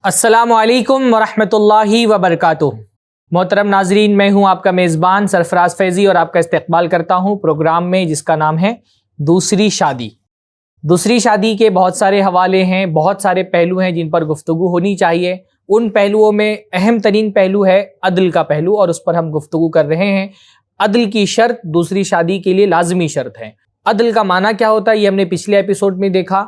السلام علیکم ورحمۃ اللہ وبرکاتہ۔ محترم ناظرین، میں ہوں آپ کا میزبان سرفراز فیضی اور آپ کا استقبال کرتا ہوں پروگرام میں جس کا نام ہے دوسری شادی۔ دوسری شادی کے بہت سارے حوالے ہیں، بہت سارے پہلو ہیں جن پر گفتگو ہونی چاہیے۔ ان پہلوؤں میں اہم ترین پہلو ہے عدل کا پہلو، اور اس پر ہم گفتگو کر رہے ہیں۔ عدل کی شرط دوسری شادی کے لیے لازمی شرط ہے۔ عدل کا معنی کیا ہوتا ہے یہ ہم نے پچھلے ایپیسوڈ میں دیکھا۔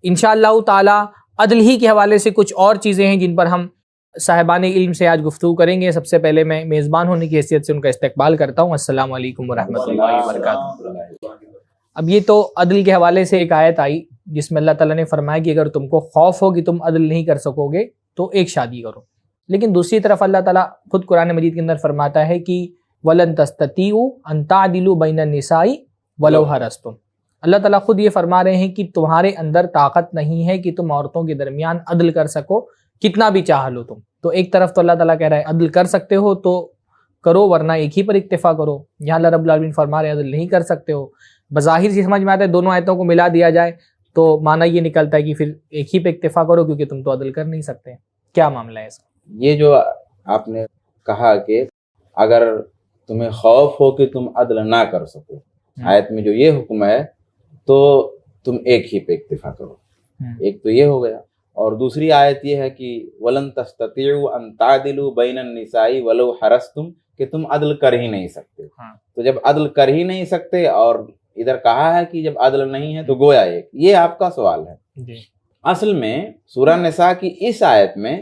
انشاءاللہ تعالی عدل ہی کے حوالے سے کچھ اور چیزیں ہیں جن پر ہم صاحبان علم سے آج گفتگو کریں گے۔ سب سے پہلے میں میزبان ہونے کی حیثیت سے ان کا استقبال کرتا ہوں۔ السلام علیکم ورحمۃ اللہ وبرکاتہ۔ اب یہ تو عدل کے حوالے سے ایک آیت آئی جس میں اللہ تعالیٰ نے فرمایا کہ اگر تم کو خوف ہو کہ تم عدل نہیں کر سکو گے تو ایک شادی کرو، لیکن دوسری طرف اللہ تعالیٰ خود قرآن مجید کے اندر فرماتا ہے کہ وَلَن تَسْتَطِيعُوا أَن تَعْدِلُوا بَيْنَ النِّسَاءِ وَلَوْ حَرَصْتُمْ۔ اللہ تعالیٰ خود یہ فرما رہے ہیں کہ تمہارے اندر طاقت نہیں ہے کہ تم عورتوں کے درمیان عدل کر سکو کتنا بھی چاہ لو تم۔ تو ایک طرف تو اللہ تعالیٰ کہہ رہا ہے عدل کر سکتے ہو تو کرو، ورنہ ایک ہی پر اکتفا کرو۔ یہاں اللہ رب العالمین فرما رہے ہیں عدل نہیں کر سکتے ہو۔ بظاہر سے سمجھ میں آتا ہے دونوں آیتوں کو ملا دیا جائے تو معنی یہ نکلتا ہے کہ پھر ایک ہی پہ اکتفا کرو کیونکہ تم تو عدل کر نہیں سکتے۔ کیا معاملہ ہے اس کا؟ یہ جو آپ نے کہا کہ اگر تمہیں خوف ہو کہ تم عدل نہ کر سکو، آیت میں جو یہ حکم ہے تو تم ایک ہی پہ اکتفا کرو، ایک تو یہ ہو گیا۔ اور دوسری آیت یہ ہے کہ وَلَن تَسْتَطِيعُوا أَن تَعْدِلُوا بَيْنَ النِّسَاءِ وَلَوْ حَرَصْتُمْ، کہ تم عدل کر ہی نہیں سکتے۔ تو جب عدل کر ہی نہیں سکتے اور ادھر کہا ہے کہ جب عدل نہیں ہے تو گویا ایک، یہ آپ کا سوال ہے۔ اصل میں سورہ نساء کی اس آیت میں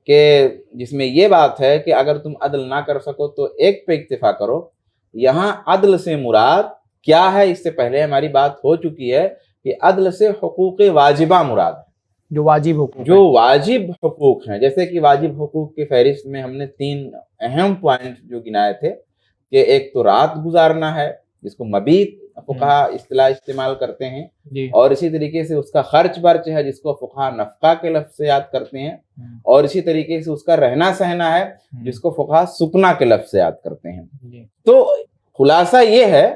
کہ جس میں یہ بات ہے کہ اگر تم عدل نہ کر سکو تو ایک پہ اکتفا کرو، یہاں عدل سے مراد کیا ہے؟ اس سے پہلے ہماری بات ہو چکی ہے کہ عدل سے حقوق واجبہ مراد ہے، جو واجب حقوق جو واجب حقوق ہیں۔ جیسے کہ واجب حقوق کی فہرست میں ہم نے 3 اہم پوائنٹ جو گنائے تھے کہ ایک تو رات گزارنا ہے جس کو مبیت فقہا اصطلاح استعمال کرتے ہیں، اور اسی طریقے سے اس کا خرچ برچ ہے جس کو فقہا نفقہ کے لفظ سے یاد کرتے ہیں، اور اسی طریقے سے اس کا رہنا سہنا ہے جس کو فقہا سکنا کے لفظ سے یاد کرتے ہیں۔ تو خلاصہ یہ ہے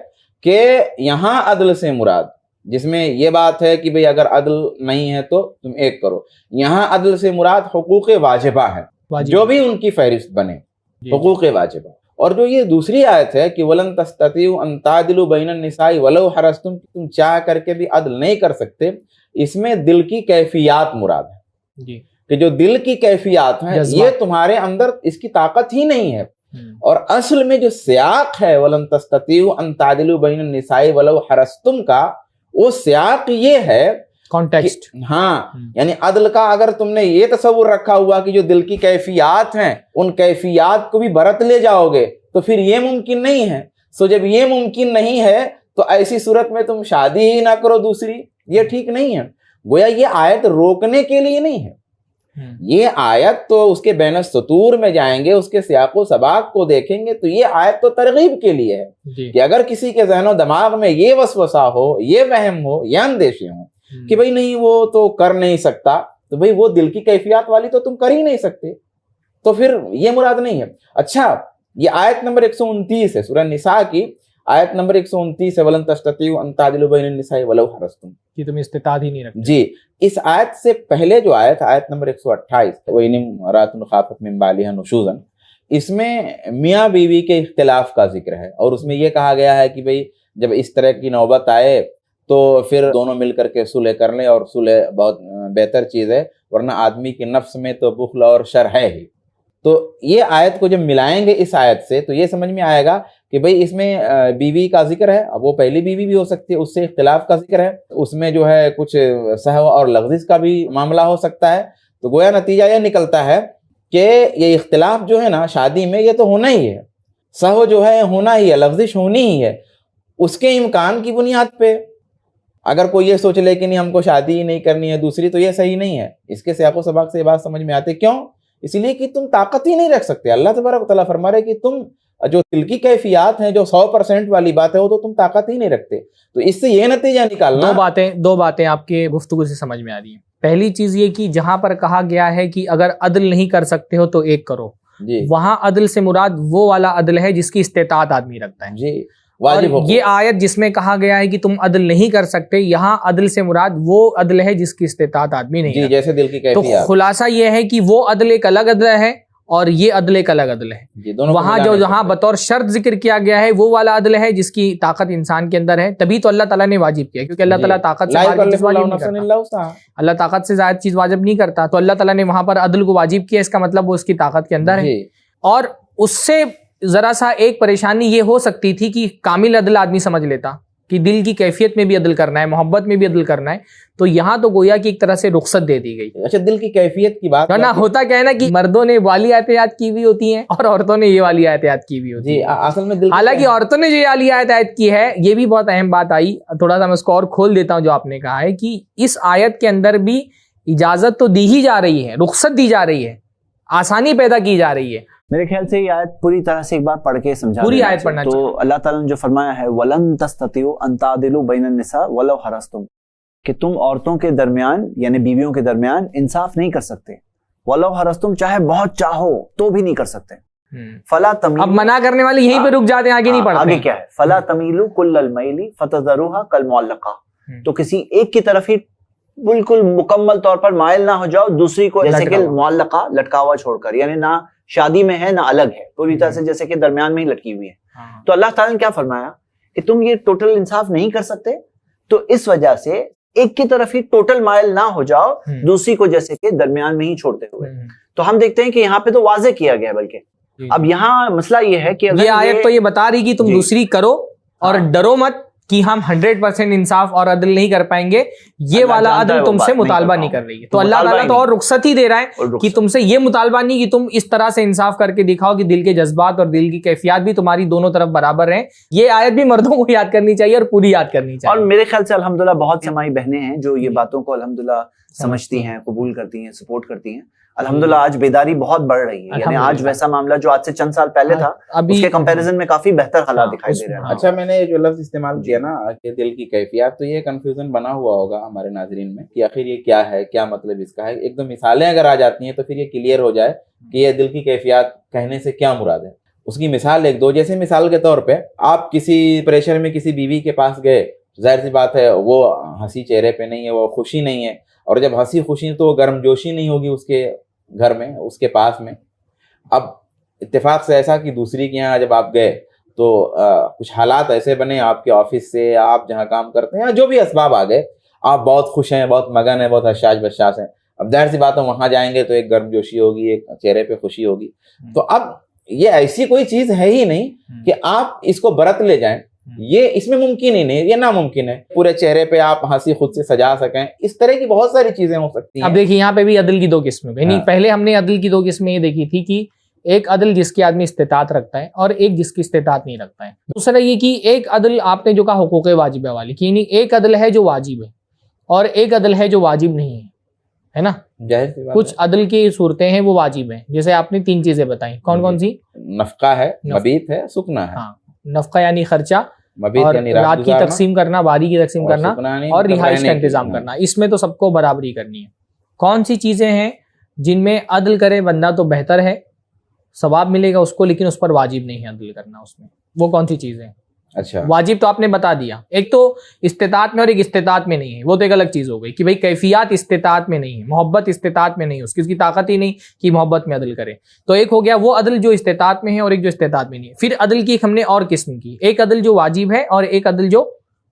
کہ یہاں عدل سے مراد، جس میں یہ بات ہے کہ بھئی اگر عدل نہیں ہے تو تم ایک کرو، یہاں عدل سے مراد حقوق واجبہ ہے جو بھی ان کی فہرست بنے، حقوق واجبہ۔ اور جو یہ دوسری آیت ہے کہ وَلَن تَسْتَطِيعُوا أَن تَعْدِلُوا بَيْنَ النِّسَاءِ وَلَوْ حَرَصْتُمْ، تم چاہ کر کے بھی عدل نہیں کر سکتے، اس میں دل کی کیفیات مراد ہے کہ جو دل کی کیفیات ہیں یہ تمہارے اندر اس کی طاقت ہی نہیں ہے۔ اور اصل میں جو سیاق ہے وَلَن تَسْتَطِيعُوا أَن تَعْدِلُوا بَيْنَ النِّسَاءِ وَلَوْ حَرَصْتُمْ کا، وہ سیاق یہ ہے کانٹیکسٹ، ہاں، یعنی عدل کا اگر تم نے یہ تصور رکھا ہوا کہ جو دل کی کیفیات ہیں ان کیفیات کو بھی برت لے جاؤ گے تو پھر یہ ممکن نہیں ہے۔ سو جب یہ ممکن نہیں ہے تو ایسی صورت میں تم شادی ہی نہ کرو دوسری، یہ ٹھیک نہیں ہے۔ گویا یہ آیت روکنے کے لیے نہیں ہے، یہ آیت تو اس کے بین السطور میں جائیں گے، اس کے سیاق و سباق کو دیکھیں گے تو یہ آیت تو ترغیب کے لیے ہے کہ اگر کسی کے ذہن و دماغ میں یہ وسوسہ ہو، یہ وہم ہو، یہ اندیشے ہوں کہ بھئی نہیں وہ تو کر نہیں سکتا، تو بھئی وہ دل کی کیفیات والی تو تم کر ہی نہیں سکتے، تو پھر یہ مراد نہیں ہے۔ اچھا، یہ آیت نمبر 129 ہے سورہ نساء کی، آیت نمبر 129 ہے وَلَن تَسْتَطِيعُوا أَن تَعْدِلُوا بَيْنَ النِّسَاءِ وَلَوْ حَرَصْتُمْ، کہ تم استطاعت ہی نہیں رکھتے۔ جی، اس آیت سے پہلے جو آیت آیت نمبر 128 وَإِنِ امْرَأَةٌ خَافَتْ مِن بَعْلِهَا نُشُوزًا، اس میں میاں بیوی کے اختلاف کا ذکر ہے، اور اس میں یہ کہا گیا ہے کہ بھئی جب اس طرح کی نوبت آئے تو پھر دونوں مل کر کے صلح کر لیں، اور صلح بہت بہتر چیز ہے، ورنہ آدمی کے نفس میں تو بخل اور شر ہے ہی۔ تو یہ آیت کو جب ملائیں گے اس آیت سے تو یہ سمجھ میں آئے گا کہ بھئی اس میں بیوی کا ذکر ہے، اب وہ پہلی بیوی بھی ہو سکتی ہے، اس سے اختلاف کا ذکر ہے، اس میں جو ہے کچھ سہو اور لغزش کا بھی معاملہ ہو سکتا ہے۔ تو گویا نتیجہ یہ نکلتا ہے کہ یہ اختلاف جو ہے نا شادی میں یہ تو ہونا ہی ہے، سہو جو ہے ہونا ہی ہے، لغزش ہونی ہی ہے، اس کے امکان کی بنیاد پہ اگر کوئی یہ سوچ لے کہ نہیں ہم کو شادی ہی نہیں کرنی ہے دوسری، تو یہ صحیح نہیں ہے۔ اس کے سیاق و سباق سے یہ بات سمجھ میں آتی، کیوں؟ اس لیے کہ تم طاقت ہی نہیں رکھ سکتے۔ اللہ تبارک و تعالیٰ فرما رہے کہ تم جو دل کی کیفیات ہیں جو 100% والی بات ہے وہ تو تم طاقت ہی نہیں رکھتے۔ تو اس سے یہ نتیجہ نکالنا، دو باتیں آپ کے گفتگو سے سمجھ میں آ رہی ہیں۔ پہلی چیز یہ کہ جہاں پر کہا گیا ہے کہ اگر عدل نہیں کر سکتے ہو تو ایک کرو، وہاں عدل سے مراد وہ والا عدل ہے جس کی استطاعت آدمی رکھتا ہے۔ واجب حقوق. یہ آیت جس میں کہا گیا ہے کہ تم عدل نہیں کر سکتے، یہاں عدل سے مراد وہ عدل ہے جس کی استطاعت آدمی نہیں جی، کرتا. جیسے دل کی تو کیفیات. خلاصہ یہ ہے کہ وہ عدل ایک الگ عدل ہے اور یہ عدل ایک الگ عدل ہے. جی، دونوں کو وہاں ملا جو نہیں جہاں سکتے. بطور شرط ذکر کیا گیا ہے وہ والا عدل ہے جس کی طاقت انسان کے اندر ہے، تبھی تو اللہ تعالیٰ نے واجب کیا، کیونکہ اللہ تعالیٰ طاقت سے لا باہر کی چیز یکلف واجب اللہ نہیں نفسا کرتا. الا وسعها. اللہ طاقت سے زائد چیز واجب نہیں کرتا، تو اللہ تعالیٰ نے وہاں پر عدل کو واجب کیا، اس کا مطلب وہ اس کی طاقت کے اندر ہے. جی. اور اس سے ذرا سا ایک پریشانی یہ ہو سکتی تھی کہ کامل عدل آدمی سمجھ لیتا کہ دل کی کیفیت میں بھی عدل کرنا ہے، محبت میں بھی عدل کرنا ہے، تو یہاں تو گویا کہ ایک طرح سے رخصت دے دی گئی. اچھا، دل کی کیفیت کی بات ورنہ ہوتا کیا ہے نا کہ مردوں نے والی آیتیں یاد کی ہوئی ہوتی ہیں اور عورتوں نے یہ والی آیتیں یاد کی ہوئی ہوتی جی، ہیں. اصل میں دل حالانکہ عورتوں نے جو یہ والی آیت یاد کی ہے یہ بھی بہت اہم بات آئی، تھوڑا سا میں اس کو اور کھول دیتا ہوں. جو آپ نے کہا ہے کہ اس آیت کے اندر بھی اجازت تو دی ہی جا رہی ہے، رخصت دی جا رہی ہے، آسانی پیدا کی جا رہی ہے. میرے خیال سے یہ آیت پوری طرح سے ایک بار پڑھ کے سمجھا پوری دینا آیت چاہیے. پڑھنا تو اللہ تعالیٰ نے جو فرمایا ہے وَلَن تَسْتَطِيعُوا أَن تَعْدِلُوا بَيْنَ النِّسَاءِ وَلَوْ حَرَصْتُمْ، کہ تم عورتوں کے درمیان یعنی بیویوں کے درمیان انصاف نہیں کر سکتے. وَلَوْ حَرَصْتُمْ، چاہے بہت چاہو تو بھی نہیں کر سکتے. فَلَا تَمِيلُوا، اب منع کرنے والے یہیں پہ رک جاتے ہیں، آگے نہیں پڑھتے. آگے کیا ہے؟ فَلَا تَمِيلُوا كُلَّ الْمَيْلِ فَتَذَرُوهَا كَالْمُعَلَّقَةِ، تو کسی ایک کی طرف ہی بالکل مکمل طور پر مائل نہ ہو جاؤ دوسری کو، جیسے کہ معلقہ لٹکا ہوا چھوڑ کر، یعنی نہ شادی میں ہے نہ الگ ہے، پوری طرح سے جیسے کہ درمیان میں ہی لٹکی ہوئی ہے. تو اللہ تعالیٰ نے کیا فرمایا کہ تم یہ ٹوٹل انصاف نہیں کر سکتے، تو اس وجہ سے ایک کی طرف ہی ٹوٹل مائل نہ ہو جاؤ دوسری کو جیسے کہ درمیان میں ہی چھوڑتے ہوئے. تو ہم دیکھتے ہیں کہ یہاں پہ تو واضح کیا گیا ہے. بلکہ اب یہاں مسئلہ یہ ہے کہ یہ آیت تو یہ بتا رہی کہ تم دوسری کرو اور ڈرو مت کہ ہم 100% انصاف اور عدل نہیں کر پائیں گے، یہ والا عدل تم سے مطالبہ نہیں کر رہی ہے. تو اللہ تعالیٰ تو اور رخصت ہی دے رہا ہے کہ تم سے یہ مطالبہ نہیں کہ تم اس طرح سے انصاف کر کے دکھاؤ کہ دل کے جذبات اور دل کی کیفیات بھی تمہاری دونوں طرف برابر ہیں. یہ آیت بھی مردوں کو یاد کرنی چاہیے اور پوری یاد کرنی چاہیے. اور میرے خیال سے الحمدللہ بہت سی ہماری بہنیں ہیں جو یہ باتوں کو الحمدللہ سمجھتی ہیں، قبول کرتی ہیں، سپورٹ کرتی ہیں. الحمدللہ آج بیداری بہت بڑھ رہی ہے، یعنی آج ویسا معاملہ جو آج سے چند سال پہلے تھا اس کے کمپیریزن میں کافی بہتر حالات دکھائی دے رہے ہیں. اچھا، میں نے جو لفظ استعمال کیا نا کہ دل کی کیفیات، تو یہ کنفیوژن بنا ہوا ہوگا ہمارے ناظرین میں کہ آخر یہ کیا ہے، کیا مطلب اس کا ہے. ایک دو مثالیں اگر آ جاتی ہیں تو پھر یہ کلیئر ہو جائے کہ یہ دل کی کیفیات کہنے سے کیا مراد ہے. اس کی مثال ایک دو، جیسے مثال کے طور پہ آپ کسی پریشر میں کسی بیوی کے پاس گئے، ظاہر سی بات ہے وہ ہنسی چہرے پہ نہیں ہے، وہ خوشی نہیں ہے، اور جب ہنسی خوشی تو گرم جوشی نہیں ہوگی اس کے گھر میں، اس کے پاس میں. اب اتفاق سے ایسا کہ دوسری کے یہاں جب آپ گئے تو کچھ حالات ایسے بنے آپ کے آفس سے، آپ جہاں کام کرتے ہیں، جو بھی اسباب آ گئے، آپ بہت خوش ہیں، بہت مگن ہیں، بہت حشاش بشاش ہیں. اب ظاہر سی بات ہے وہاں جائیں گے تو ایک گرم جوشی ہوگی، ایک چہرے پہ خوشی ہوگی. تو اب یہ ایسی کوئی چیز ہے ہی نہیں کہ آپ اس کو برت لے جائیں، یہ اس میں ممکن ہی نہیں، یہ ناممکن ہے پورے چہرے پہ آپ ہنسی خود سے سجا سکیں. اس طرح کی بہت ساری چیزیں ہو سکتی ہیں. اب دیکھیے یہاں پہ بھی عدل کی دو قسمیں، یعنی پہلے ہم نے عدل کی دو قسمیں یہ دیکھی تھی کہ ایک عدل جس کی آدمی استطاعت رکھتا ہے اور ایک جس کی استطاعت نہیں رکھتا ہے. دوسرا یہ کہ ایک عدل آپ نے جو کہا حقوق واجبہ والی کی، یعنی ایک عدل ہے جو واجب ہے اور ایک عدل ہے جو واجب نہیں ہے نا. کچھ عدل کی صورتیں ہیں وہ واجب ہیں، جیسے آپ نے 3 چیزیں بتائیں. کون کون سی؟ نفقہ ہے، مبیت ہے، سکنا ہے. ہاں، نفقہ یعنی خرچہ، اور رات کی تقسیم کرنا، باری کی تقسیم کرنا، اور رہائش کا انتظام کرنا. اس میں تو سب کو برابری کرنی ہے. کون سی چیزیں ہیں جن میں عدل کرے بندہ تو بہتر ہے، ثواب ملے گا اس کو، لیکن اس پر واجب نہیں ہے عدل کرنا اس میں؟ وہ کون سی چیزیں ہیں؟ اچھا، واجب تو آپ نے بتا دیا، ایک تو استطاعت میں اور ایک استطاعت میں نہیں ہے، وہ تو ایک الگ چیز ہو گئی کہ بھئی کیفیات استطاعت میں نہیں ہے، محبت استطاعت میں نہیں ہے، اس کی طاقت ہی نہیں کہ محبت میں عدل کرے. تو ایک ہو گیا وہ عدل جو استطاعت میں ہے اور ایک جو استطاعت میں نہیں ہے. پھر عدل کی ہم نے اور قسم کی، ایک عدل جو واجب ہے اور ایک عدل جو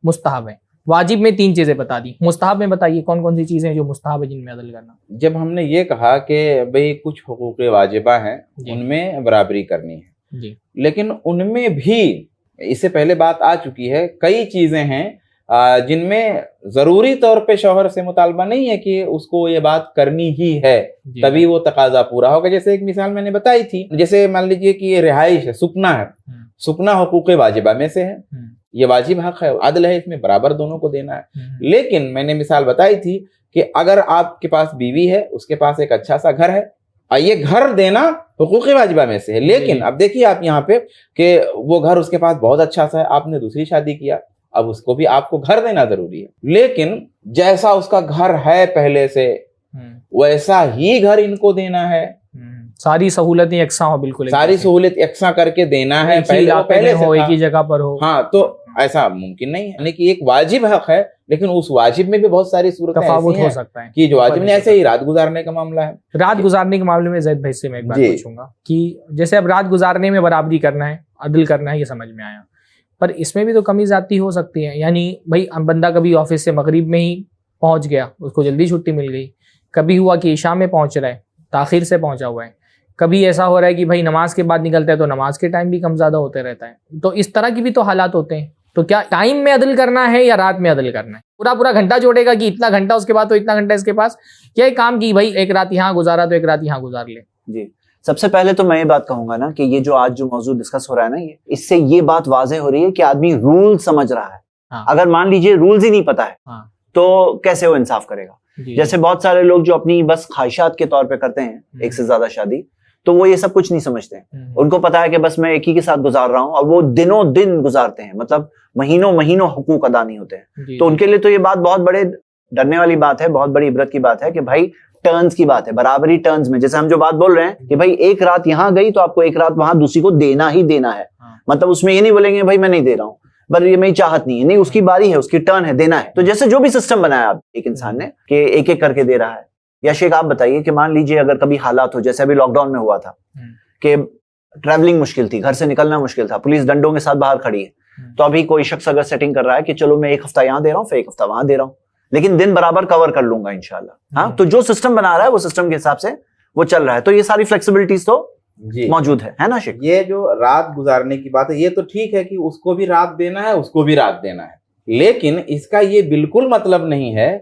مستحب ہے. واجب میں 3 چیزیں بتا دی، مستحب میں بتائیے کون کون سی چیزیں جو مستحب ہے جن میں عدل کرنا. جب ہم نے یہ کہا کہ بھئی کچھ حقوق واجبہ ہیں ان میں برابری کرنی ہے، جی، لیکن ان میں بھی اس سے پہلے بات آ چکی ہے، کئی چیزیں ہیں جن میں ضروری طور پہ شوہر سے مطالبہ نہیں ہے کہ اس کو یہ بات کرنی ہی ہے تبھی وہ تقاضا پورا ہوگا. جیسے ایک مثال میں نے بتائی تھی، جیسے مان لیجئے کہ یہ رہائش ہے، سکنا ہے، سکنا حقوق واجبہ میں سے ہے، یہ واجب حق ہے، عدل ہے، اس میں برابر دونوں کو دینا ہے. لیکن میں نے مثال بتائی تھی کہ اگر آپ کے پاس بیوی ہے، اس کے پاس ایک اچھا سا گھر ہے، یہ گھر دینا حقوق واجبہ میں سے ہے. لیکن اب دیکھیے آپ یہاں پہ کہ وہ گھر اس کے پاس بہت اچھا سا ہے، آپ نے دوسری شادی کیا، اب اس کو بھی آپ کو گھر دینا ضروری ہے. لیکن جیسا اس کا گھر ہے پہلے سے ویسا ہی گھر ان کو دینا ہے. ساری سہولتیں یکساں ہو، بالکل ساری سہولت یکساں کر کے دینا ہے، پہلے ہو ایک ہی جگہ پر ہو. ہاں تو ایسا ممکن نہیں ہے، یعنی کہ ایک واجب حق ہے، لیکن اس واجب میں بھی بہت ساری صورتیں تفاوت ایسی ہو ہیں سکتا ہے کہ جو واجب نہیں. ایسے ہی رات گزارنے کا معاملہ ہے. رات گزارنے کے معاملے میں زید بھائی سے میں ایک بات پوچھوں گا کہ جیسے اب رات گزارنے میں برابری کرنا ہے، عدل کرنا ہے، یہ سمجھ میں آیا، پر اس میں بھی تو کمی زیادتی ہو سکتی ہے. یعنی بھائی بندہ کبھی آفس سے مغرب میں ہی پہنچ گیا، اس کو جلدی چھٹی مل گئی، کبھی ہوا کہ عشاء میں پہنچ رہا ہے، تاخیر سے پہنچا ہوا ہے، کبھی ایسا ہو رہا ہے کہ بھائی نماز کے بعد نکلتا ہے تو نماز کے ٹائم بھی کم زیادہ ہوتے رہتا ہے. تو اس طرح کی بھی تو حالات ہوتے ہیں. تو کیا ٹائم میں عدل کرنا ہے یا رات میں عدل کرنا ہے؟ پورا گھنٹہ جوڑے گا کہ اتنا گھنٹہ اس کے بعد تو اتنا گھنٹہ اس کے پاس، کیا ایک کام کی بھائی ایک رات یہاں گزارا تو ایک رات یہاں گزار لے. جی سب سے پہلے تو میں یہ بات کہوں گا نا کہ یہ جو آج جو موضوع ڈسکس ہو رہا ہے نا، اس سے یہ بات واضح ہو رہی ہے کہ آدمی رول سمجھ رہا ہے. اگر مان لیجئے رولز ہی نہیں پتا ہے تو کیسے وہ انصاف کرے گا؟ جیسے بہت سارے لوگ جو اپنی بس خواہشات کے طور پہ کرتے ہیں ایک سے زیادہ شادی، تو وہ یہ سب کچھ نہیں سمجھتے ہیں. ان کو پتا ہے کہ بس میں ایک ہی کے ساتھ گزار رہا ہوں، اور وہ دنوں دن گزارتے ہیں، مطلب مہینوں حقوق ادا نہیں ہوتے ہیں. تو ان کے لیے تو یہ بات بہت بڑے ڈرنے والی بات ہے، بہت بڑی عبرت کی بات ہے کہ بھائی ٹرنز کی بات ہے، برابری ٹرنز میں. جیسے ہم جو بات بول رہے ہیں کہ بھائی ایک رات یہاں گئی تو آپ کو ایک رات وہاں دوسری کو دینا ہی دینا ہے. مطلب اس میں یہ نہیں بولیں گے بھائی میں نہیں دے رہا ہوں، بس یہ میری چاہت نہیں ہے، نہیں، اس کی باری ہے، اس کی ٹرن ہے، دینا ہے. تو جیسے جو بھی سسٹم بنایا آپ ایک انسان نے کہ ایک ایک کر کے دے رہا ہے. یا شیخ آپ بتائیے کہ مان لیجئے اگر کبھی حالات ہو جیسے ابھی لاک ڈاؤن میں ہوا تھا کہ ٹریولنگ مشکل تھی، گھر سے نکلنا مشکل تھا، پولیس ڈنڈوں کے ساتھ باہر کھڑی ہے، تو ابھی کوئی شخص اگر سیٹنگ کر رہا ہے کہ چلو میں ایک ہفتہ یہاں دے رہا ہوں، پھر ایک ہفتہ وہاں دے رہا ہوں، لیکن دن برابر کور کر لوں گا انشاءاللہ. ہاں تو جو سسٹم بنا رہا ہے وہ سسٹم کے حساب سے وہ چل رہا ہے. تو یہ ساری فلیکسیبلٹیز تو موجود ہے نا شیخ؟ یہ جو رات گزارنے کی بات ہے یہ تو ٹھیک ہے کہ اس کو بھی رات دینا ہے، اس کو بھی رات دینا ہے، لیکن اس کا یہ بالکل مطلب نہیں ہے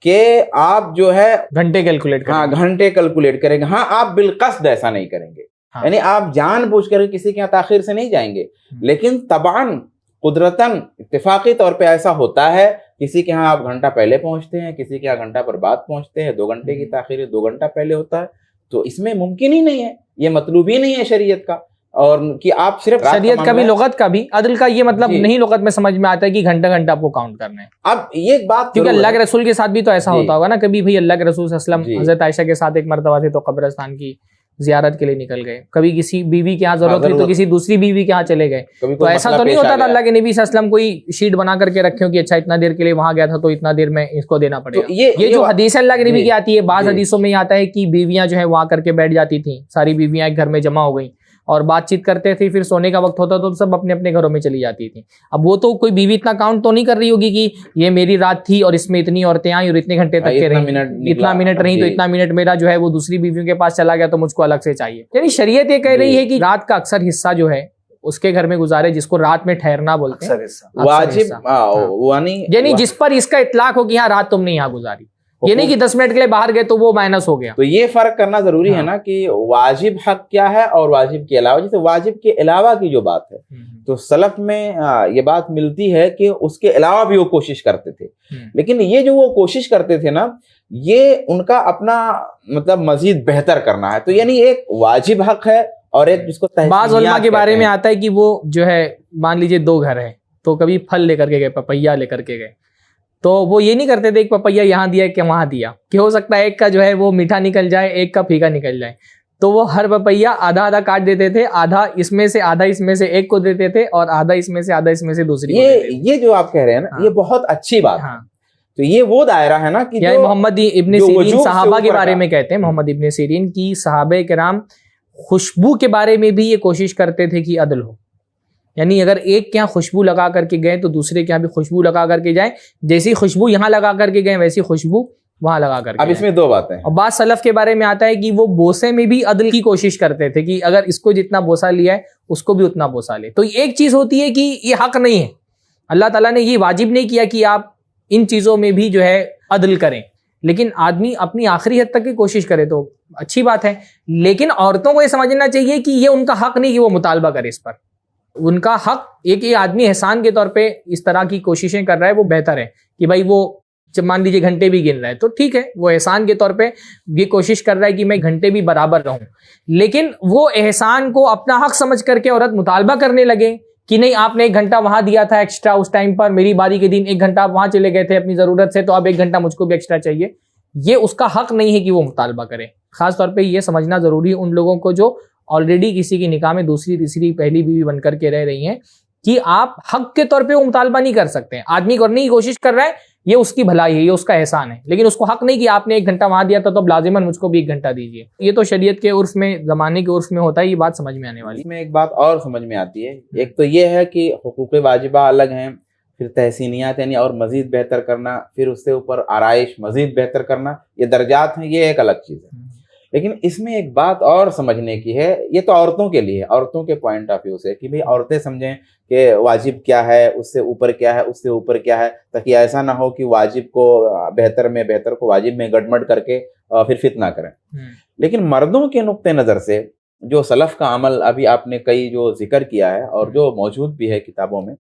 کہ آپ جو ہے گھنٹے کیلکولیٹ کریں. ہاں گھنٹے کیلکولیٹ کریں گے. ہاں آپ بالقصد ایسا نہیں کریں گے، یعنی آپ جان بوجھ کر کسی کے یہاں تاخیر سے نہیں جائیں گے، لیکن طبعاً قدرتاً اتفاقی طور پہ ایسا ہوتا ہے. کسی کے ہاں آپ گھنٹہ پہلے پہنچتے ہیں، کسی کے ہاں گھنٹہ پر بعد پہنچتے ہیں، 2 گھنٹے کی تاخیر 2 گھنٹہ پہلے ہوتا ہے. تو اس میں ممکن ہی نہیں ہے، یہ مطلوب ہی نہیں ہے شریعت کا، اور کہ آپ صرف شریعت کا بھی لغت کا بھی عدل کا یہ مطلب نہیں لغت میں سمجھ میں آتا ہے کہ گھنٹہ گھنٹہ آپ کو کاؤنٹ کرنا ہے. اب یہ بات کیونکہ اللہ کے رسول کے ساتھ بھی تو ایسا ہوتا ہوگا نا، کبھی بھی اللہ کے رسول صلی اللہ علیہ وسلم حضرت عائشہ کے ساتھ ایک مرتبہ تھے تو قبرستان کی زیارت کے لیے نکل گئے، کبھی کسی بیوی کے یہاں ضرورت ہوئی تو کسی دوسری بیوی کے یہاں چلے گئے. تو ایسا تو نہیں ہوتا تھا اللہ کے نبی صلی اللہ علیہ وسلم کوئی شیٹ بنا کر کے رکھے ہو کہ اچھا اتنا دیر کے لیے وہاں گیا تھا تو اتنا دیر میں اس کو دینا پڑے گا. یہ جو حدیث اللہ کے نبی کی آتی ہے، بعض حدیثوں میں یہ آتا ہے کہ بیویاں جو ہے وہاں کر کے بیٹھ جاتی تھیں، ساری بیویاں ایک گھر میں جمع ہو گئیں اور بات چیت کرتے تھے، پھر سونے کا وقت ہوتا تو سب اپنے اپنے گھروں میں چلی جاتی تھیں. اب وہ تو کوئی بیوی اتنا کاؤنٹ تو نہیں کر رہی ہوگی کہ یہ میری رات تھی اور اس میں اتنی عورتیں آئیں اور اتنے گھنٹے تک کے رہیں، اتنا منٹ رہیں تو اتنا منٹ میرا جو ہے وہ دوسری بیویوں کے پاس چلا گیا تو مجھ کو الگ سے چاہیے. یعنی شریعت یہ کہہ رہی ہے کہ رات کا اکثر حصہ جو ہے اس کے گھر میں گزارے، جس کو رات میں ٹھہرنا بولتے ہیں، واجب، یعنی جس پر اس کا اطلاق ہو کہ ہاں رات تم نے یہاں گزاری، یہ نہیں کہ 10 منٹ کے لیے باہر گئے تو وہ مائنس ہو گیا. تو یہ فرق کرنا ضروری ہے نا کہ واجب حق کیا ہے اور واجب کے علاوہ. جیسے واجب کے علاوہ کی جو بات ہے تو سلف میں یہ بات ملتی ہے کہ اس کے علاوہ بھی وہ کوشش کرتے تھے، لیکن یہ جو وہ کوشش کرتے تھے نا یہ ان کا اپنا مطلب مزید بہتر کرنا ہے. تو یعنی ایک واجب حق ہے اور ایک جس کو بعض علماء کے بارے میں آتا ہے کہ وہ جو ہے مان لیجئے 2 گھر ہیں تو کبھی پھل لے کر کے گئے، پپیا لے کر کے گئے، تو وہ یہ نہیں کرتے تھے ایک پپیا یہاں دیا کہ وہاں دیا، کہ ہو سکتا ہے ایک کا جو ہے وہ میٹھا نکل جائے، ایک کا پھیکا نکل جائے. تو وہ ہر پپیا آدھا آدھا کاٹ دیتے تھے، آدھا اس میں سے آدھا اس میں سے ایک کو دیتے تھے اور آدھا اس میں سے آدھا اس میں سے دوسری کو دیتے تھے. یہ جو آپ کہہ رہے ہیں نا یہ بہت اچھی بات ہے. تو یہ وہ دائرہ ہے نا کہ یعنی محمد ابن سیرین صحابہ کے بارے میں کہتے ہیں، محمد ابن سیرین کی صحابہ کرام خوشبو کے بارے میں بھی یہ کوشش کرتے تھے کہ عدل ہو. یعنی اگر ایک کے یہاں خوشبو لگا کر کے گئے تو دوسرے کے یہاں بھی خوشبو لگا کر کے جائیں، جیسی خوشبو یہاں لگا کر کے گئے ویسی خوشبو وہاں لگا کر کے. اب اس میں 2 باتیں ہیں. اور بعض سلف کے بارے میں آتا ہے کہ وہ بوسے میں بھی عدل کی کوشش کرتے تھے کہ اگر اس کو جتنا بوسا لیا ہے اس کو بھی اتنا بوسا لے. تو ایک چیز ہوتی ہے کہ یہ حق نہیں ہے، اللہ تعالیٰ نے یہ واجب نہیں کیا کہ آپ ان چیزوں میں بھی جو ہے عدل کریں، لیکن آدمی اپنی آخری حد تک کی کوشش کرے تو اچھی بات ہے. لیکن عورتوں کو یہ سمجھنا چاہیے کہ یہ ان کا حق نہیں کہ وہ مطالبہ کرے اس پر. ان کا حق ایک یہ آدمی احسان کے طور پہ اس طرح کی کوششیں کر رہا ہے وہ بہتر ہے کہ بھائی وہ جب مان لیجیے گھنٹے بھی گن رہا ہے تو ٹھیک ہے، وہ احسان کے طور پہ یہ کوشش کر رہا ہے کہ میں گھنٹے بھی برابر رہوں. لیکن وہ احسان کو اپنا حق سمجھ کر کے عورت مطالبہ کرنے لگے کہ نہیں آپ نے 1 گھنٹہ وہاں دیا تھا ایکسٹرا اس ٹائم پر، میری باری کے دن 1 گھنٹہ آپ وہاں چلے گئے تھے اپنی ضرورت سے، تو اب 1 گھنٹہ مجھ کو بھی ایکسٹرا چاہیے. یہ اس کا حق نہیں ہے کہ وہ مطالبہ کرے. خاص طور پہ یہ سمجھنا ضروری ہے ان لوگوں کو جو آلریڈی کسی کی نکاح میں دوسری تیسری پہلی بیوی بن کر کے رہ رہی ہیں کہ آپ حق کے طور پہ وہ مطالبہ نہیں کر سکتے. آدمی کرنے کی کوشش کر رہا ہے, یہ اس کی بھلائی ہے, یہ اس کا احسان ہے, لیکن اس کو حق نہیں کہ آپ نے 1 گھنٹہ وہاں دیا تھا تو اب لازماً مجھ کو بھی 1 گھنٹہ دیجیے. یہ تو شریعت کے عرف میں, زمانے کے عرف میں ہوتا ہے, یہ بات سمجھ میں آنے والی. اس میں ایک بات اور سمجھ میں آتی ہے. ایک تو یہ ہے کہ حقوق واجبہ الگ ہیں, پھر تحسینیات یعنی اور مزید بہتر کرنا, پھر اس سے اوپر آرائش مزید بہتر کرنا, یہ درجات ہیں, یہ ایک الگ چیز ہے. لیکن اس میں ایک بات اور سمجھنے کی ہے, یہ تو عورتوں کے لیے, عورتوں کے پوائنٹ آف ویو سے, کہ بھئی عورتیں سمجھیں کہ واجب کیا ہے, اس سے اوپر کیا ہے, اس سے اوپر کیا ہے, تاکہ ایسا نہ ہو کہ واجب کو بہتر میں, بہتر کو واجب میں گڑمڑ کر کے پھر فتنہ کریں. لیکن مردوں کے نقطہ نظر سے جو سلف کا عمل ابھی آپ نے کئی جو ذکر کیا ہے اور جو موجود بھی ہے کتابوں میں,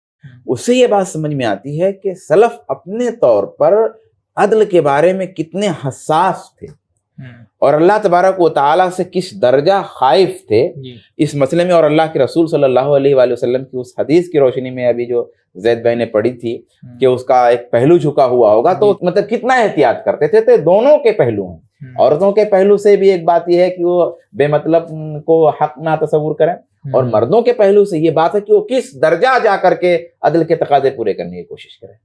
اس سے یہ بات سمجھ میں آتی ہے کہ سلف اپنے طور پر عدل کے بارے میں کتنے حساس تھے اور اللہ تبارک و تعالیٰ سے کس درجہ خائف تھے اس مسئلے میں. اور اللہ کے رسول صلی اللہ علیہ وآلہ وسلم کی اس حدیث کی روشنی میں ابھی جو زید بھائی نے پڑھی تھی کہ اس کا ایک پہلو جھکا ہوا ہوگا, تو مطلب کتنا احتیاط کرتے تھے. تو دونوں کے پہلو ہیں. عورتوں کے پہلو سے بھی ایک بات یہ ہے کہ وہ بے مطلب کو حق نہ تصور کریں, اور مردوں کے پہلو سے یہ بات ہے کہ وہ کس درجہ جا کر کے عدل کے تقاضے پورے کرنے کی کوشش کریں.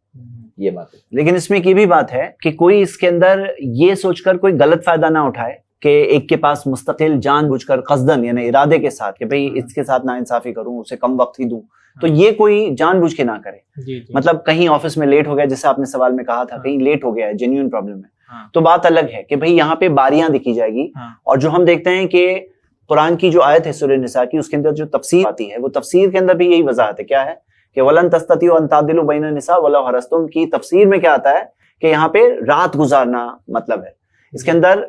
یہ بات ہے. لیکن اس میں یہ بھی بات ہے کہ کوئی اس کے اندر یہ سوچ کر کوئی غلط فائدہ نہ اٹھائے کہ ایک کے پاس مستقل جان بوجھ کر قصدن یعنی ارادے کے ساتھ کہ بھئی اس کے ساتھ ناانصافی کروں, اسے کم وقت ہی دوں, تو یہ کوئی جان بوجھ کے نہ کرے. مطلب کہیں آفس میں لیٹ ہو گیا, جیسے آپ نے سوال میں کہا تھا, کہیں لیٹ ہو گیا ہے, جینیون پرابلم ہے, تو بات الگ ہے کہ بھئی یہاں پہ باریاں دکھی جائے گی. اور جو ہم دیکھتے ہیں کہ قرآن کی جو آیت ہے سورہ نساء کی, اس کے اندر جو تفسیر آتی ہے, وہ تفسیر کے اندر بھی یہی وضاحت ہے. کیا ہے کہ وَلَن تَسْتَطِيعُوا أَن تَعْدِلُوا بَيْنَ النِّسَاءِ وَلَوْ حَرَصْتُمْ کی تفسیر میں کیا آتا ہے کہ یہاں پہ رات گزارنا مطلب ہے. اس کے اندر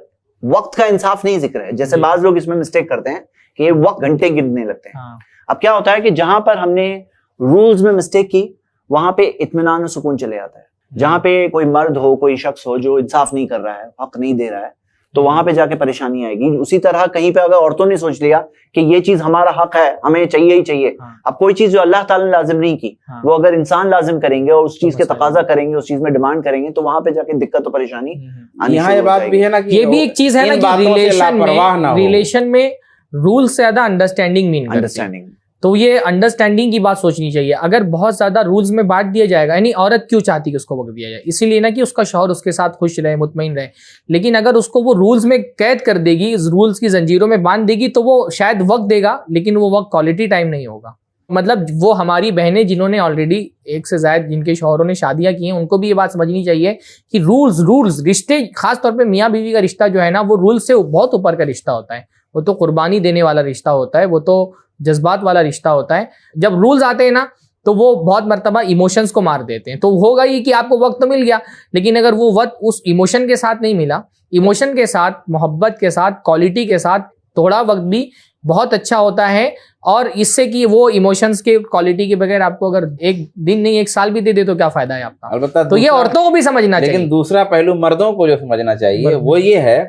وقت کا انصاف نہیں ذکر ہے. جیسے بعض لوگ اس میں مسٹیک کرتے ہیں کہ یہ وقت گھنٹے گننے لگتے ہیں. اب کیا ہوتا ہے کہ جہاں پر ہم نے رولز میں مسٹیک کی, وہاں پہ اطمینان و سکون چلے آتا ہے. جہاں پہ کوئی مرد ہو, کوئی شخص ہو جو انصاف نہیں کر رہا ہے, حق نہیں دے رہا ہے, تو وہاں پہ جا کے پریشانی آئے گی. اسی طرح کہیں پہ اگر عورتوں نے سوچ لیا کہ یہ چیز ہمارا حق ہے, ہمیں چاہیے ہی چاہیے, اب کوئی چیز جو اللہ تعالیٰ نے لازم نہیں کی وہ اگر انسان لازم کریں گے اور اس چیز کے تقاضا کریں گے, اس چیز میں ڈیمانڈ کریں گے, تو وہاں پہ جا کے دقت و پریشانی آنی یہاں یہ بات بھی ہے نا کہ یہ بھی ایک چیز ہے نا کہ ریلیشن میں رول سے زیادہ انڈرسٹینڈنگ مین انڈرسٹینڈنگ. تو یہ انڈرسٹینڈنگ کی بات سوچنی چاہیے. اگر بہت زیادہ رولز میں بانٹ دیا جائے گا, یعنی عورت کیوں چاہتی کہ اس کو وقت دیا جائے, اسی لیے نا کہ اس کا شوہر اس کے ساتھ خوش رہے, مطمئن رہے. لیکن اگر اس کو وہ رولز میں قید کر دے گی, رولز کی زنجیروں میں باندھ دے گی, تو وہ شاید وقت دے گا لیکن وہ وقت کوالٹی ٹائم نہیں ہوگا. مطلب وہ ہماری بہنیں جنہوں نے آلریڈی ایک سے زائد جن کے شوہروں نے شادیاں کی ہیں, ان کو بھی یہ بات سمجھنی چاہیے کہ رولز رشتے, خاص طور پہ میاں بیوی کا رشتہ جو ہے نا, وہ رول سے بہت اوپر کا رشتہ ہوتا ہے. وہ تو قربانی دینے والا رشتہ ہوتا ہے, وہ تو جذبات والا رشتہ ہوتا ہے. جب رولز آتے ہیں نا تو وہ بہت مرتبہ ایموشنز کو مار دیتے ہیں. تو ہوگا یہ کہ آپ کو وقت تو مل گیا, لیکن اگر وہ وقت اس ایموشن کے ساتھ نہیں ملا, ایموشن کے ساتھ, محبت کے ساتھ, کوالٹی کے ساتھ, تھوڑا وقت بھی بہت اچھا ہوتا ہے. اور اس سے کہ وہ ایموشنز کے کوالٹی کے بغیر آپ کو اگر 1 دن نہیں 1 سال بھی دے دے تو کیا فائدہ ہے آپ کا. البتہ تو یہ عورتوں کو بھی سمجھنا چاہیے. لیکن دوسرا پہلو مردوں کو جو سمجھنا چاہیے وہ یہ ہے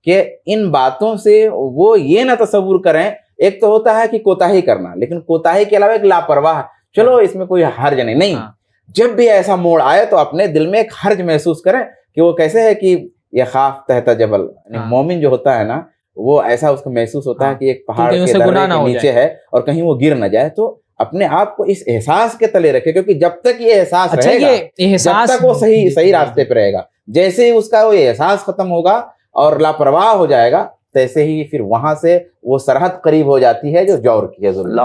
کہ ان باتوں سے وہ یہ نہ تصور کریں. ایک تو ہوتا ہے کہ کوتاہی کرنا, لیکن کوتاہی کے علاوہ ایک لاپرواہ, چلو اس میں کوئی حرج نہیں. جب بھی ایسا موڑ آئے تو اپنے دل میں ایک حرج محسوس کریں کہ وہ کیسے ہے کہ یہ خاف تحت جبل, یعنی مومن جو ہوتا ہے نا, وہ ایسا اس کو محسوس ہوتا ہے کہ ایک پہاڑ کے درے کے نیچے ہے اور کہیں وہ گر نہ جائے. تو اپنے آپ کو اس احساس کے تلے رکھے, کیونکہ جب تک یہ احساس رہے گا, جب تک وہ صحیح راستے پہ رہے گا, جیسے ہی اس کا وہ احساس ختم ہوگا اور لاپرواہ ہو جائے گا, تیسے ہی پھر وہاں سے وہ سرحد قریب ہو جاتی ہے جو جور کی ہے, ظلم.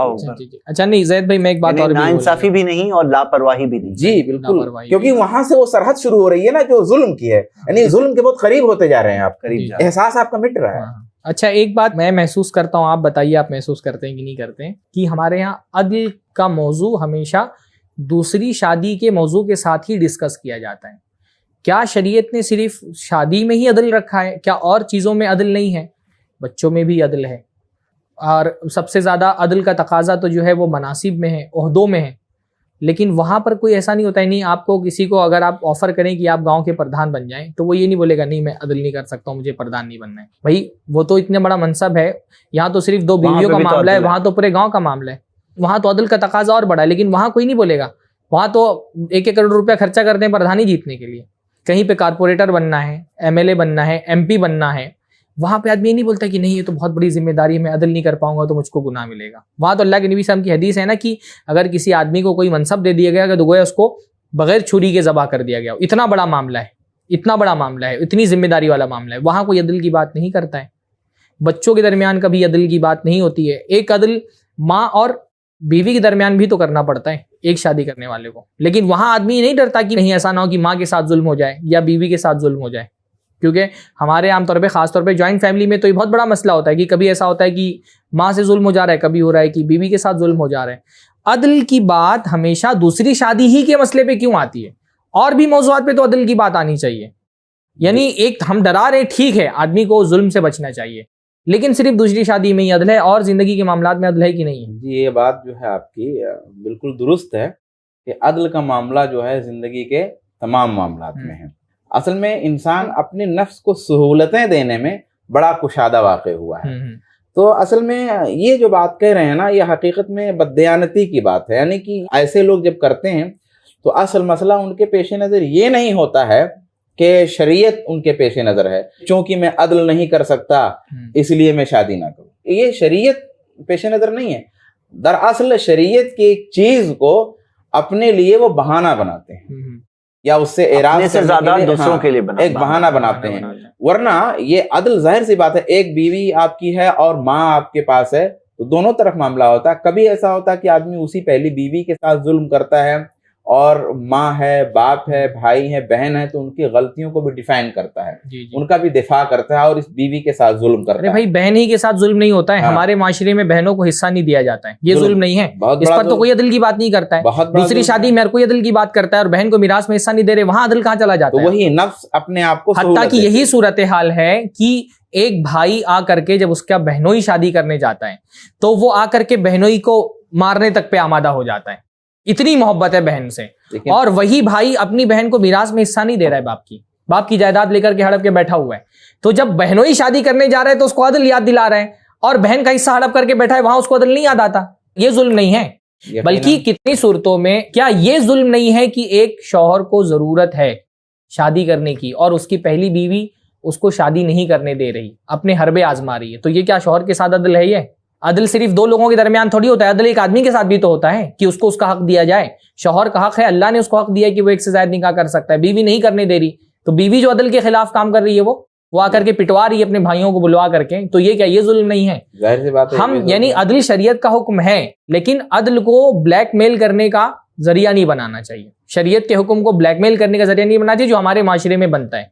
اچھا نہیں زید بھائی, میں ایک بات اور, ناانصافی بھی نہیں اور لاپرواہی بھی نہیں. جی بالکل, کیونکہ وہاں سے وہ سرحد شروع ہو رہی ہے نا جو ظلم کی ہے, یعنی ظلم کے بہت قریب ہوتے جا رہے ہیں آپ, احساس آپ کا مٹ رہا ہے. اچھا ایک بات میں محسوس کرتا ہوں, آپ بتائیے آپ محسوس کرتے ہیں کہ نہیں کرتے ہیں, کہ ہمارے یہاں عدل کا موضوع ہمیشہ دوسری شادی کے موضوع کے ساتھ ہی ڈسکس کیا جاتا ہے. کیا شریعت نے صرف شادی میں ہی عدل رکھا ہے؟ کیا اور چیزوں میں عدل نہیں ہے؟ بچوں میں بھی عدل ہے. اور سب سے زیادہ عدل کا تقاضا تو جو ہے وہ مناصب میں ہے, عہدوں میں ہے. لیکن وہاں پر کوئی ایسا نہیں ہوتا ہے, نہیں آپ کو کسی کو اگر آپ آفر کریں کہ آپ گاؤں کے پردھان بن جائیں, تو وہ یہ نہیں بولے گا نہیں میں عدل نہیں کر سکتا ہوں, مجھے پردھان نہیں بننا ہے. بھائی وہ تو اتنا بڑا منصب ہے, یہاں تو صرف 2 بیویوں کا معاملہ ہے, وہاں تو پورے گاؤں کا معاملہ ہے. وہاں تو عدل کا تقاضا اور بڑا ہے, لیکن وہاں کوئی نہیں بولے گا. وہاں تو 1-1 کروڑ روپیہ خرچہ کرتے ہیں پردھانی جیتنے کے لیے. کہیں پہ کارپوریٹر بننا ہے, MLA بننا ہے, MP بننا ہے, وہاں پہ آدمی نہیں بولتا کہ نہیں یہ تو بہت بڑی ذمہ داری ہے, میں عدل نہیں کر پاؤں گا تو مجھ کو گناہ ملے گا. وہاں تو اللہ کے نبی صلی اللہ علیہ وسلم کی حدیث ہے نا کہ اگر کسی آدمی کو کوئی منصب دے دیا گیا تو گویا اس کو بغیر چھری کے ذبح کر دیا گیا. اتنا بڑا معاملہ ہے, اتنا بڑا معاملہ ہے, اتنی ذمہ داری والا معاملہ ہے. وہاں کوئی عدل کی بات نہیں کرتا ہے. بچوں کے درمیان کبھی عدل کی بات نہیں ہوتی ہے. ایک عدل ماں اور بیوی کے درمیان بھی تو کرنا پڑتا ہے ایک شادی کرنے والے کو. لیکن وہاں آدمی نہیں ڈرتا کہ نہیں ایسا نہ ہو کہ ماں کے ساتھ ظلم ہو جائے یا بیوی کے ساتھ ظلم ہو جائے. کیونکہ ہمارے عام طور پہ خاص طور پہ جوائنٹ فیملی میں تو یہ بہت بڑا مسئلہ ہوتا ہے کہ کبھی ایسا ہوتا ہے کہ ماں سے ظلم ہو جا رہا ہے, کبھی ہو رہا ہے کہ بیوی کے ساتھ ظلم ہو جا رہا ہے. عدل کی بات ہمیشہ دوسری شادی ہی کے مسئلے پہ کیوں آتی ہے؟ اور بھی موضوعات پہ تو عدل کی بات آنی چاہیے. یعنی ایک ہم ڈرا رہے, ٹھیک ہے آدمی کو ظلم سے بچنا چاہیے, لیکن صرف دوسری شادی میں ہی عدل ہے اور زندگی کے معاملات میں عدل ہے کہ نہیں ہے؟ جی یہ بات جو ہے آپ کی بالکل درست ہے کہ عدل کا معاملہ جو ہے زندگی کے تمام معاملات میں ہے. اصل میں انسان اپنے نفس کو سہولتیں دینے میں بڑا کشادہ واقع ہوا ہے. تو اصل میں یہ جو بات کہہ رہے ہیں نا, یہ حقیقت میں بددیانتی کی بات ہے. یعنی کہ ایسے لوگ جب کرتے ہیں تو اصل مسئلہ ان کے پیش نظر یہ نہیں ہوتا ہے کہ شریعت ان کے پیش نظر ہے, چونکہ میں عدل نہیں کر سکتا اس لیے میں شادی نہ کروں. یہ شریعت پیش نظر نہیں ہے. دراصل شریعت کی ایک چیز کو اپنے لیے وہ بہانہ بناتے ہیں یا اس سے اعراض سے زیادہ دوسروں کے لیے ایک بہانہ بناتے ہیں. ورنہ یہ عدل ظاہر سی بات ہے, ایک بیوی آپ کی ہے اور ماں آپ کے پاس ہے تو دونوں طرف معاملہ ہوتا ہے. کبھی ایسا ہوتا ہے کہ آدمی اسی پہلی بیوی کے ساتھ ظلم کرتا ہے اور ماں ہے, باپ ہے, بھائی ہے, بہن ہے, تو ان کی غلطیوں کو بھی ڈیفائن کرتا ہے, ان کا بھی دفاع کرتا ہے اور اس بیوی کے ساتھ ظلم کرتا ہے. ارے بھائی بہن ہی کے ساتھ ظلم نہیں ہوتا ہے, ہمارے معاشرے میں بہنوں کو حصہ نہیں دیا جاتا ہے, یہ ظلم نہیں ہے. اس پر تو کوئی عدل کی بات نہیں کرتا ہے. دوسری شادی میں کوئی عدل کی بات کرتا ہے اور بہن کو میراث میں حصہ نہیں دے رہے, وہاں عدل کہاں چلا جاتا ہے؟ وہی نفس اپنے آپ کو, حتیٰ کہ یہی صورتحال ہے کہ ایک بھائی آ کر کے جب اس کا بہنوئی شادی کرنے جاتا ہے تو وہ آ کر کے بہنوئی کو مارنے تک پہ آمادہ ہو جاتا ہے, اتنی محبت ہے بہن سے. اور وہی بھائی اپنی بہن کو میراث میں حصہ نہیں دے رہا ہے, باپ کی جائیداد لے کر کے ہڑپ کے بیٹھا ہوا ہے. تو جب بہنوئی شادی کرنے جا رہے ہیں تو اس کو عدل یاد دلا رہے ہیں, اور بہن کا حصہ ہڑپ کر کے بیٹھا ہے, وہاں اس کو عدل نہیں یاد آتا. یہ ظلم نہیں ہے. بلکہ کتنی صورتوں میں کیا یہ ظلم نہیں ہے کہ ایک شوہر کو ضرورت ہے شادی کرنے کی اور اس کی پہلی بیوی اس کو شادی نہیں کرنے دے رہی, اپنے حربے آزما رہی ہے, تو یہ کیا شوہر کے ساتھ عدل ہے؟ یہ عدل صرف دو لوگوں کے درمیان تھوڑی ہوتا ہے, عدل ایک آدمی کے ساتھ بھی تو ہوتا ہے کہ اس کو اس کا حق دیا جائے. شوہر کا حق ہے, اللہ نے اس کو حق دیا کہ وہ ایک سے زائد نکاح کر سکتا ہے, بیوی نہیں کرنے دے رہی, تو بیوی جو عدل کے خلاف کام کر رہی ہے وہ آ کر کے پٹوا رہی ہے اپنے بھائیوں کو بلوا کر کے, تو یہ کیا یہ ظلم نہیں ہے؟ ظاہر سی بات ہے. ہم یعنی عدل شریعت کا حکم ہے, لیکن عدل کو بلیک میل کرنے کا ذریعہ نہیں بنانا چاہیے. شریعت کے حکم کو بلیک میل کرنے کا ذریعہ نہیں بنانا چاہیے جو ہمارے معاشرے میں بنتا ہے.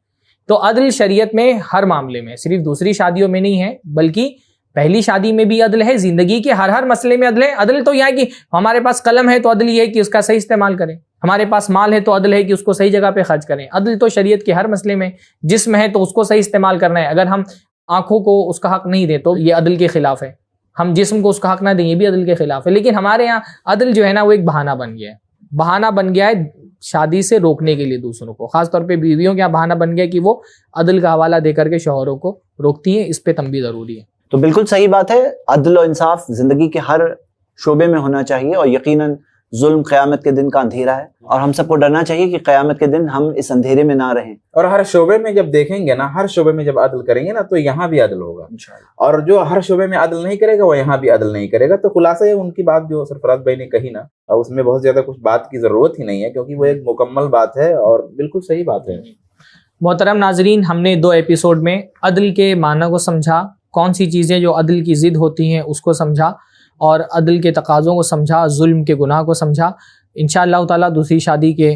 تو عدل شریعت میں ہر معاملے میں, صرف دوسری شادیوں میں نہیں ہے بلکہ پہلی شادی میں بھی عدل ہے, زندگی کے ہر مسئلے میں عدل ہے. عدل تو یہ ہے کہ ہمارے پاس قلم ہے تو عدل یہ ہے کہ اس کا صحیح استعمال کریں, ہمارے پاس مال ہے تو عدل ہے کہ اس کو صحیح جگہ پہ خرچ کریں. عدل تو شریعت کے ہر مسئلے میں, جسم ہے تو اس کو صحیح استعمال کرنا ہے. اگر ہم آنکھوں کو اس کا حق نہیں دیں تو یہ عدل کے خلاف ہے, ہم جسم کو اس کا حق نہ دیں یہ بھی عدل کے خلاف ہے. لیکن ہمارے یہاں عدل جو ہے نا وہ ایک بہانہ بن گیا ہے, بہانہ بن گیا ہے شادی سے روکنے کے لیے دوسروں کو. خاص طور پہ بیویوں کا بہانہ بن گیا کہ وہ عدل کا حوالہ دے کر کے شوہروں کو روکتی ہیں. اس پہ تنبیہ ضروری ہے. تو بالکل صحیح بات ہے, عدل و انصاف زندگی کے ہر شعبے میں ہونا چاہیے, اور یقیناً ظلم قیامت کے دن کا اندھیرا ہے, اور ہم سب کو ڈرنا چاہیے کہ قیامت کے دن ہم اس اندھیرے میں نہ رہیں. اور ہر شعبے میں جب دیکھیں گے نا, ہر شعبے میں جب عدل کریں گے نا تو یہاں بھی عدل ہوگا, اور جو ہر شعبے میں عدل نہیں کرے گا وہ یہاں بھی عدل نہیں کرے گا. تو خلاصہ یہ ان کی بات جو سرفراز بھائی نے کہی نا, اس میں بہت زیادہ کچھ بات کی ضرورت ہی نہیں ہے, کیونکہ وہ ایک مکمل بات ہے اور بالکل صحیح بات ہے. محترم ناظرین, ہم نے 2 ایپیسوڈ میں عدل کے معنی کو سمجھا, کون سی چیزیں جو عدل کی ضد ہوتی ہیں اس کو سمجھا, اور عدل کے تقاضوں کو سمجھا, ظلم کے گناہ کو سمجھا. انشاءاللہ تعالیٰ دوسری شادی کے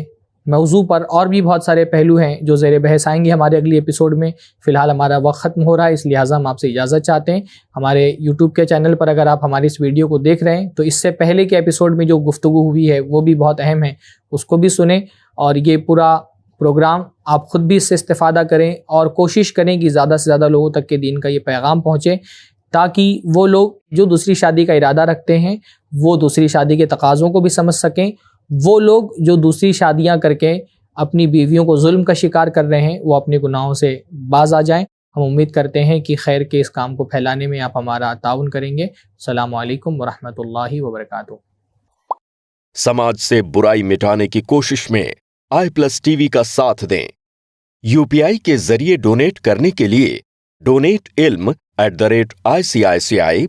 موضوع پر اور بھی بہت سارے پہلو ہیں جو زیر بحث آئیں گے ہمارے اگلی ایپیسوڈ میں. فی الحال ہمارا وقت ختم ہو رہا ہے, اس لہٰذا ہم آپ سے اجازت چاہتے ہیں. ہمارے یوٹیوب کے چینل پر اگر آپ ہماری اس ویڈیو کو دیکھ رہے ہیں تو اس سے پہلے کے ایپیسوڈ میں جو گفتگو ہوئی ہے وہ بھی بہت اہم ہے, اس کو بھی سنیں, اور یہ پورا پروگرام آپ خود بھی اس سے استفادہ کریں اور کوشش کریں کہ زیادہ سے زیادہ لوگوں تک کے دین کا یہ پیغام پہنچے, تاکہ وہ لوگ جو دوسری شادی کا ارادہ رکھتے ہیں وہ دوسری شادی کے تقاضوں کو بھی سمجھ سکیں, وہ لوگ جو دوسری شادیاں کر کے اپنی بیویوں کو ظلم کا شکار کر رہے ہیں وہ اپنے گناہوں سے باز آ جائیں. ہم امید کرتے ہیں کہ خیر کے اس کام کو پھیلانے میں آپ ہمارا تعاون کریں گے. السلام علیکم ورحمۃ اللہ وبرکاتہ. سماج سے برائی مٹانے کی کوشش میں i+ TV کا ساتھ دیں. UPI کے ذریعے ڈونیٹ کرنے کے لیے donate@ilm@ICICI